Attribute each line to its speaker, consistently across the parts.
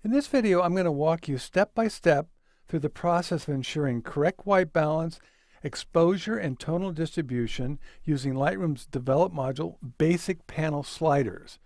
Speaker 1: In this video, I'm going to walk you step by step through the process of ensuring correct white balance, exposure, and tonal distribution using Lightroom's Develop module basic panel sliders.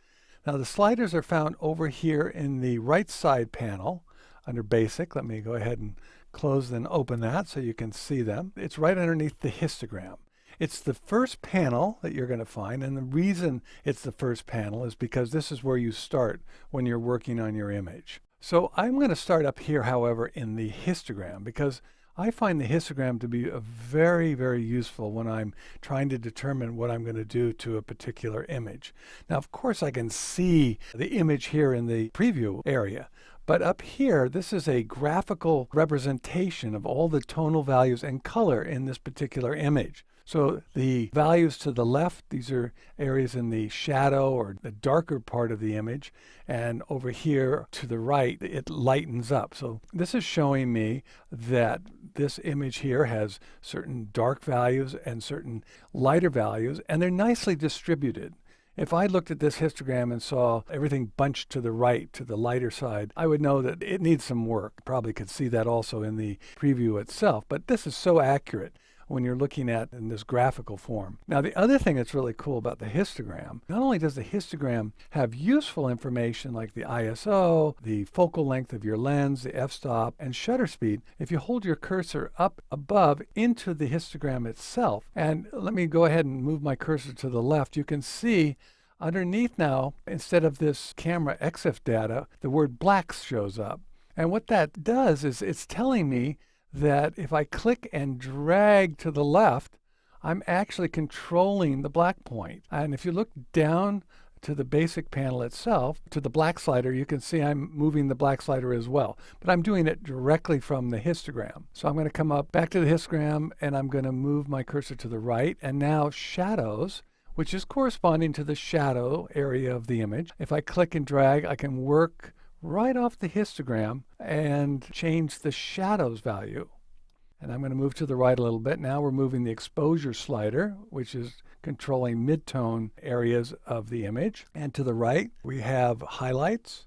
Speaker 1: Now the sliders are found over here in the right side panel under basic. Let me go ahead and close and open that so you can see them. It's right underneath the histogram. It's the first panel that you're going to find, and the reason it's the first panel is because this is where you start when you're working on your image. So I'm going to start up here, however, in the histogram, because I find the histogram to be very, very useful when I'm trying to determine what I'm going to do to a particular image. Now, of course, I can see the image here in the preview area, but up here, this is a graphical representation of all the tonal values and color in this particular image. So the values to the left, these are areas in the shadow or the darker part of the image. And over here to the right, it lightens up. So this is showing me that this image here has certain dark values and certain lighter values, and they're nicely distributed. If I looked at this histogram and saw everything bunched to the right, to the lighter side, I would know that it needs some work. Probably could see that also in the preview itself, but this is so accurate when you're looking at in this graphical form. Now, the other thing that's really cool about the histogram, not only does the histogram have useful information like the ISO, the focal length of your lens, the f-stop, and shutter speed, if you hold your cursor up above into the histogram itself, and let me go ahead and move my cursor to the left, you can see underneath now, instead of this camera EXIF data, the word blacks shows up. And what that does is it's telling me that if I click and drag to the left, I'm actually controlling the black point. And if you look down to the basic panel itself, to the black slider, you can see I'm moving the black slider as well. But I'm doing it directly from the histogram. So I'm going to come up back to the histogram and I'm going to move my cursor to the right. And now shadows, which is corresponding to the shadow area of the image. If I click and drag, I can work right off the histogram and change the shadows value. And I'm going to move to the right a little bit. Now we're moving the exposure slider, which is controlling mid-tone areas of the image. And to the right, we have highlights.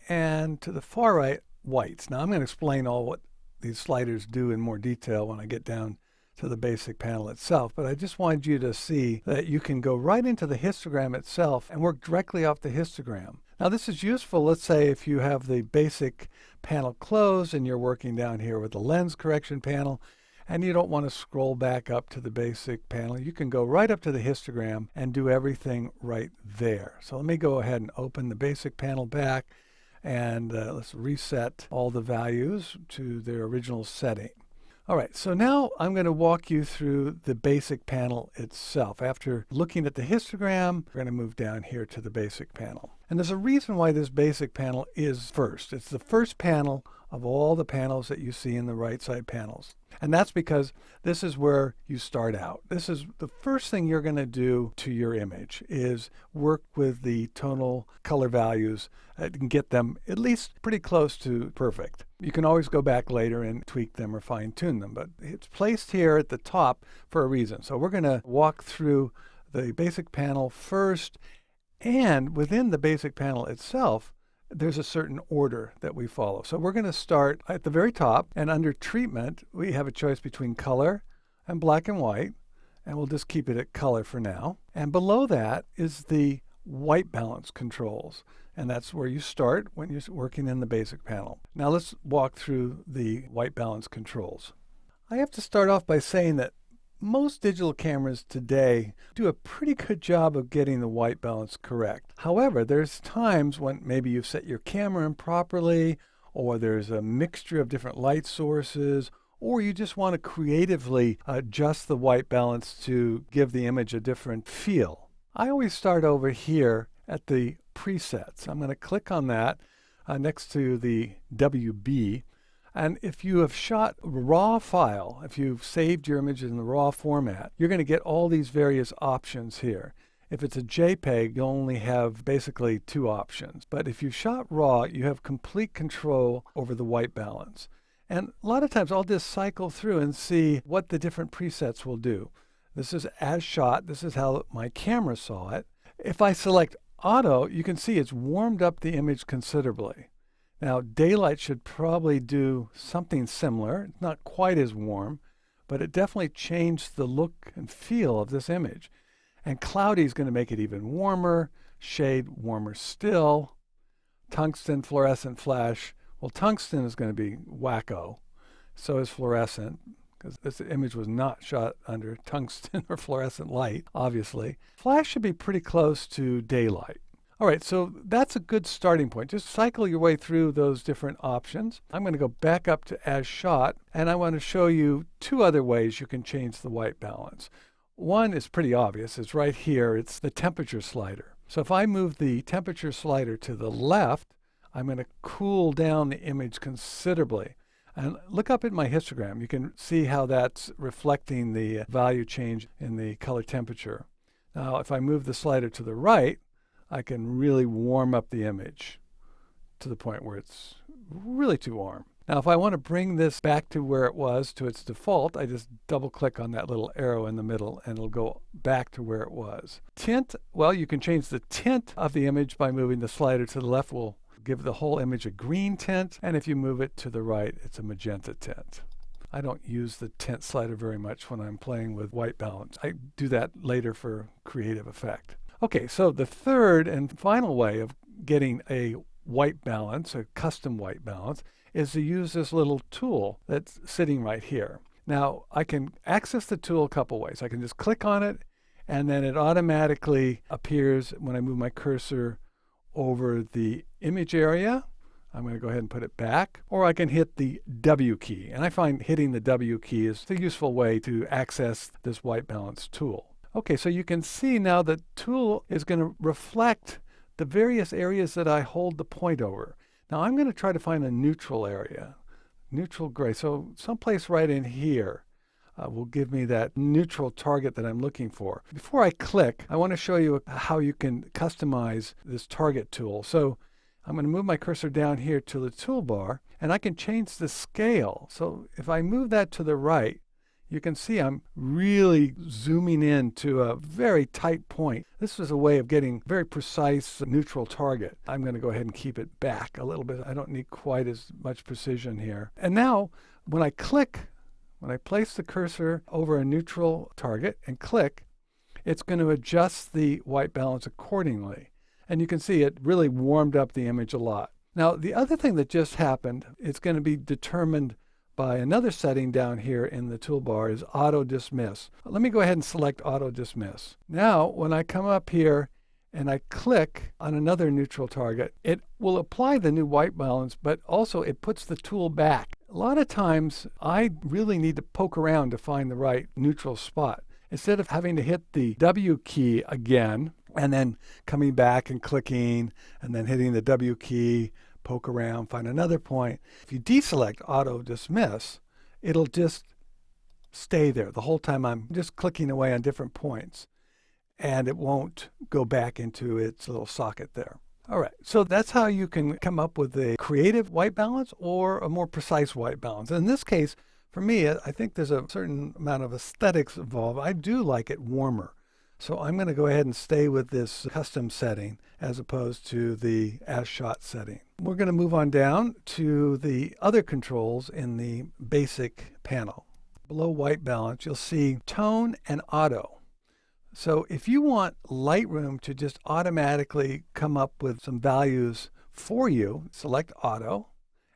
Speaker 1: And to the far right, whites. Now I'm going to explain all what these sliders do in more detail when I get down to the basic panel itself, but I just wanted you to see that you can go right into the histogram itself and work directly off the histogram. Now this is useful, let's say if you have the basic panel closed and you're working down here with the lens correction panel and you don't want to scroll back up to the basic panel, you can go right up to the histogram and do everything right there. So let me go ahead and open the basic panel back and let's reset all the values to their original setting. All right, so now I'm going to walk you through the basic panel itself. After looking at the histogram, we're going to move down here to the basic panel. And there's a reason why this basic panel is first. It's the first panel of all the panels that you see in the right side panels. And that's because this is where you start out. This is the first thing you're going to do to your image is work with the tonal color values and get them at least pretty close to perfect. You can always go back later and tweak them or fine tune them, but it's placed here at the top for a reason. So we're going to walk through the basic panel first, and within the basic panel itself, there's a certain order that we follow. So we're going to start at the very top, and under treatment, we have a choice between color and black and white, and we'll just keep it at color for now. And below that is the white balance controls, and that's where you start when you're working in the basic panel. Now let's walk through the white balance controls. I have to start off by saying that most digital cameras today do a pretty good job of getting the white balance correct. However, there's times when maybe you've set your camera improperly, or there's a mixture of different light sources, or you just want to creatively adjust the white balance to give the image a different feel. I always start over here at the presets. I'm going to click on that next to the WB. And if you have shot a raw file, if you've saved your image in the raw format, you're going to get all these various options here. If it's a JPEG, you'll only have basically two options. But if you've shot raw, you have complete control over the white balance. And a lot of times I'll just cycle through and see what the different presets will do. This is as shot. This is how my camera saw it. If I select auto, you can see it's warmed up the image considerably. Now, daylight should probably do something similar. It's not quite as warm, but it definitely changed the look and feel of this image. And cloudy is going to make it even warmer, shade warmer still, tungsten fluorescent flash. Well, tungsten is going to be wacko, so is fluorescent, because this image was not shot under tungsten or fluorescent light, obviously. Flash should be pretty close to daylight. All right, so that's a good starting point. Just cycle your way through those different options. I'm going to go back up to as shot, and I want to show you two other ways you can change the white balance. One is pretty obvious. It's right here. It's the temperature slider. So if I move the temperature slider to the left, I'm going to cool down the image considerably. And look up at my histogram. You can see how that's reflecting the value change in the color temperature. Now, if I move the slider to the right, I can really warm up the image to the point where it's really too warm. Now, if I want to bring this back to where it was, to its default, I just double click on that little arrow in the middle and it'll go back to where it was. Tint, well, you can change the tint of the image by moving the slider to the left. Will give the whole image a green tint, and if you move it to the right, it's a magenta tint. I don't use the tint slider very much when I'm playing with white balance. I do that later for creative effect. Okay, so the third and final way of getting a white balance, a custom white balance, is to use this little tool that's sitting right here. Now, I can access the tool a couple ways. I can just click on it, and then it automatically appears when I move my cursor over the image area. I'm going to go ahead and put it back, or I can hit the W key. And I find hitting the W key is a useful way to access this white balance tool. Okay, so you can see now the tool is going to reflect the various areas that I hold the point over. Now I'm going to try to find a neutral area, neutral gray. So someplace right in here will give me that neutral target that I'm looking for. Before I click, I want to show you how you can customize this target tool. So I'm going to move my cursor down here to the toolbar, and I can change the scale. So if I move that to the right, you can see I'm really zooming in to a very tight point. This is a way of getting very precise neutral target. I'm going to go ahead and keep it back a little bit. I don't need quite as much precision here. And now when I place the cursor over a neutral target and click, it's going to adjust the white balance accordingly. And you can see it really warmed up the image a lot. Now, the other thing that just happened, it's going to be determined by another setting down here in the toolbar, is auto dismiss. Let me go ahead and select auto dismiss. Now, when I come up here and I click on another neutral target, it will apply the new white balance, but also it puts the tool back. A lot of times I really need to poke around to find the right neutral spot. Instead of having to hit the W key again and then coming back and clicking and then hitting the W key, poke around, find another point. If you deselect auto dismiss, it'll just stay there the whole time I'm just clicking away on different points, and it won't go back into its little socket there. All right, so that's how you can come up with a creative white balance or a more precise white balance. In this case, for me, I think there's a certain amount of aesthetics involved. I do like it warmer. So I'm going to go ahead and stay with this custom setting as opposed to the as shot setting. We're going to move on down to the other controls in the basic panel. Below white balance, you'll see tone and auto. So if you want Lightroom to just automatically come up with some values for you, select auto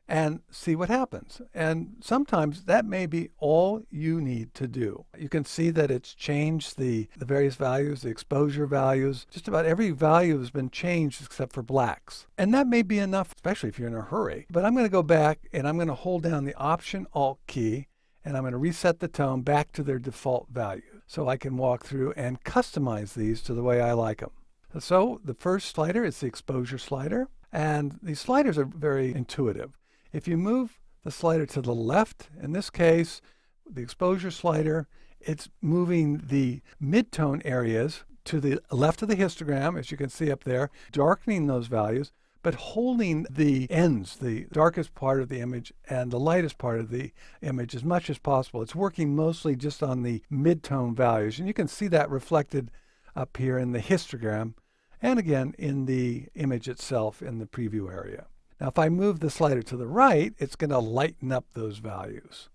Speaker 1: and see what happens. And sometimes that may be all you need to do. You can see that it's changed the various values, the exposure values. Just about every value has been changed except for blacks. And that may be enough, especially if you're in a hurry. But I'm going to go back and I'm going to hold down the Option-Alt key, and I'm going to reset the tone back to their default value. So I can walk through and customize these to the way I like them. So the first slider is the exposure slider. And these sliders are very intuitive. If you move the slider to the left, in this case, the exposure slider, it's moving the mid-tone areas to the left of the histogram, as you can see up there, darkening those values, but holding the ends, the darkest part of the image and the lightest part of the image as much as possible. It's working mostly just on the mid-tone values, and you can see that reflected up here in the histogram, and again in the image itself in the preview area. Now if I move the slider to the right, it's going to lighten up those values.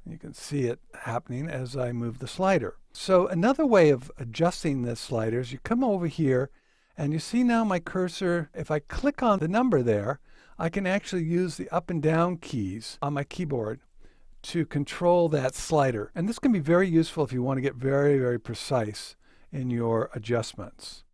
Speaker 1: You can see it happening as I move the slider. So another way of adjusting this slider is you come over here and you see now my cursor, if I click on the number there, I can actually use the up and down keys on my keyboard to control that slider. And this can be very useful if you want to get very, very precise in your adjustments.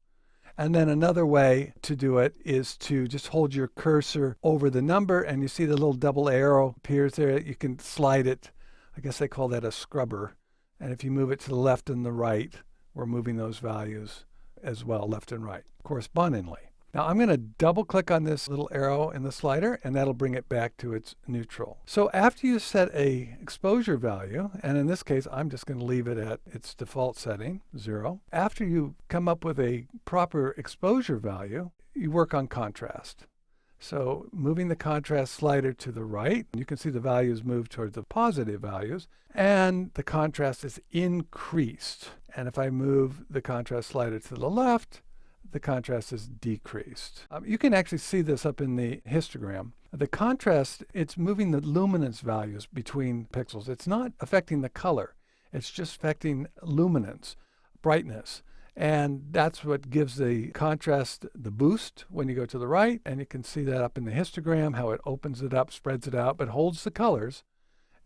Speaker 1: And then another way to do it is to just hold your cursor over the number and you see the little double arrow appears there. You can slide it. I guess they call that a scrubber. And if you move it to the left and the right, we're moving those values as well, left and right, correspondingly. Now I'm going to double click on this little arrow in the slider and that'll bring it back to its neutral. So after you set a exposure value, and in this case I'm just going to leave it at its default setting, 0. After you come up with a proper exposure value, you work on contrast. So moving the contrast slider to the right, you can see the values move towards the positive values and the contrast is increased. And if I move the contrast slider to the left, the contrast is decreased. You can actually see this up in the histogram. The contrast, it's moving the luminance values between pixels. It's not affecting the color. It's just affecting luminance, brightness. And that's what gives the contrast the boost when you go to the right. And you can see that up in the histogram, how it opens it up, spreads it out, but holds the colors.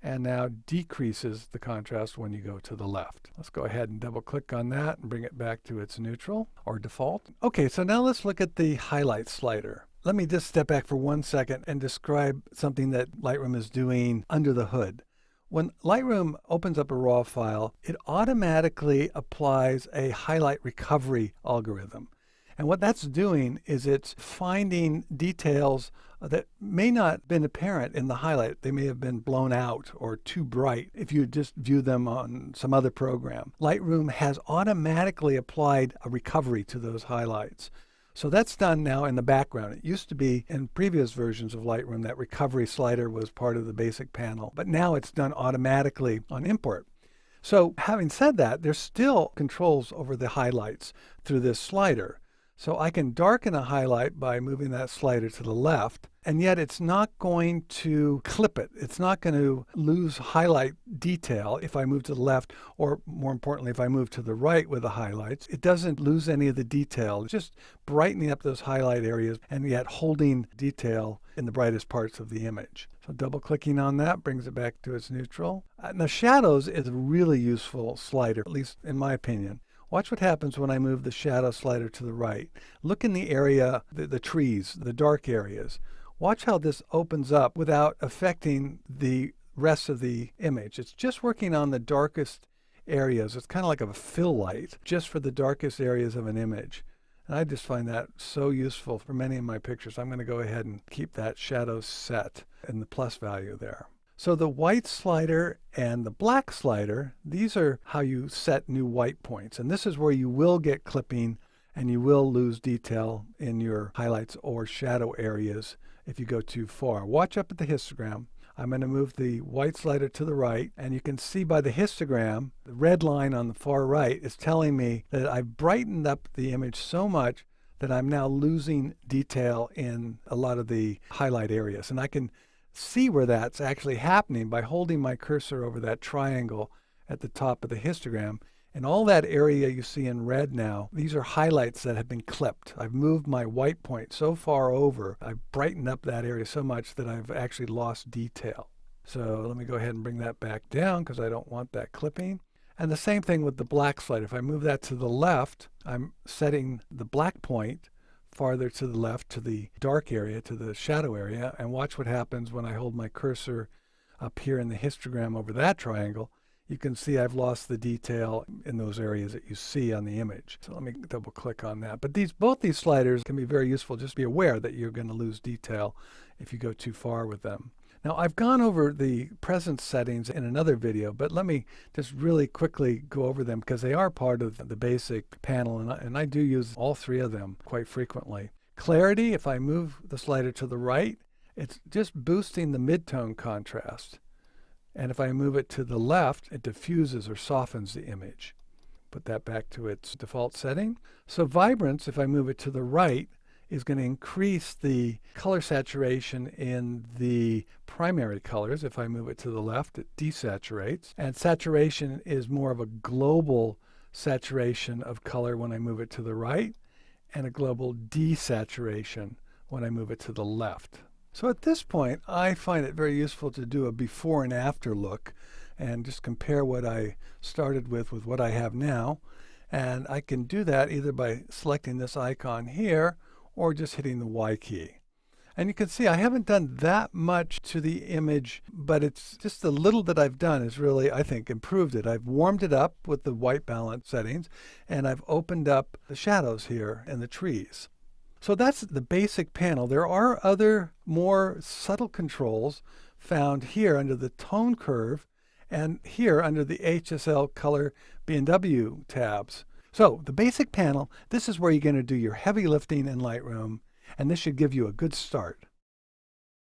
Speaker 1: And now decreases the contrast when you go to the left. Let's go ahead and double click on that and bring it back to its neutral or default. Okay, so now let's look at the highlight slider. Let me just step back for 1 second and describe something that Lightroom is doing under the hood. When Lightroom opens up a RAW file, it automatically applies a highlight recovery algorithm. And what that's doing is it's finding details that may not have been apparent in the highlight. They may have been blown out or too bright if you just view them on some other program. Lightroom has automatically applied a recovery to those highlights. So that's done now in the background. It used to be in previous versions of Lightroom that recovery slider was part of the basic panel, but now it's done automatically on import. So having said that, there's still controls over the highlights through this slider. So I can darken a highlight by moving that slider to the left, and yet it's not going to clip it. It's not going to lose highlight detail if I move to the left, or more importantly, if I move to the right with the highlights. It doesn't lose any of the detail. It's just brightening up those highlight areas and yet holding detail in the brightest parts of the image. So double clicking on that brings it back to its neutral. Now shadows is a really useful slider, at least in my opinion. Watch what happens when I move the shadow slider to the right. Look in the area, the trees, the dark areas. Watch how this opens up without affecting the rest of the image. It's just working on the darkest areas. It's kind of like a fill light just for the darkest areas of an image. And I just find that so useful for many of my pictures. I'm going to go ahead and keep that shadow set in the plus value there. So the white slider and the black slider, these are how you set new white points. And this is where you will get clipping and you will lose detail in your highlights or shadow areas if you go too far. Watch up at the histogram. I'm going to move the white slider to the right, and you can see by the histogram, the red line on the far right is telling me that I've brightened up the image so much that I'm now losing detail in a lot of the highlight areas. And I can see where that's actually happening by holding my cursor over that triangle at the top of the histogram. And all that area you see in red now, these are highlights that have been clipped. I've moved my white point so far over, I've brightened up that area so much that I've actually lost detail. So let me go ahead and bring that back down because I don't want that clipping. And the same thing with the black slider. If I move that to the left, I'm setting the black point farther to the left to the dark area, to the shadow area, and watch what happens when I hold my cursor up here in the histogram over that triangle. You can see I've lost the detail in those areas that you see on the image. So let me double click on that. But both these sliders can be very useful. Just be aware that you're going to lose detail if you go too far with them. Now I've gone over the presence settings in another video, but let me just really quickly go over them because they are part of the basic panel, and I do use all three of them quite frequently. Clarity, if I move the slider to the right, it's just boosting the midtone contrast. And if I move it to the left, it diffuses or softens the image. Put that back to its default setting. So vibrance, if I move it to the right, is going to increase the color saturation in the primary colors. If I move it to the left, it desaturates. And saturation is more of a global saturation of color when I move it to the right, and a global desaturation when I move it to the left. So at this point, I find it very useful to do a before and after look and just compare what I started with what I have now. And I can do that either by selecting this icon here or just hitting the Y key. And you can see I haven't done that much to the image, but it's just the little that I've done has really, I think, improved it. I've warmed it up with the white balance settings, and I've opened up the shadows here and the trees. So that's the basic panel. There are other more subtle controls found here under the tone curve and here under the HSL color B&W tabs. So the basic panel, this is where you're going to do your heavy lifting in Lightroom, and this should give you a good start.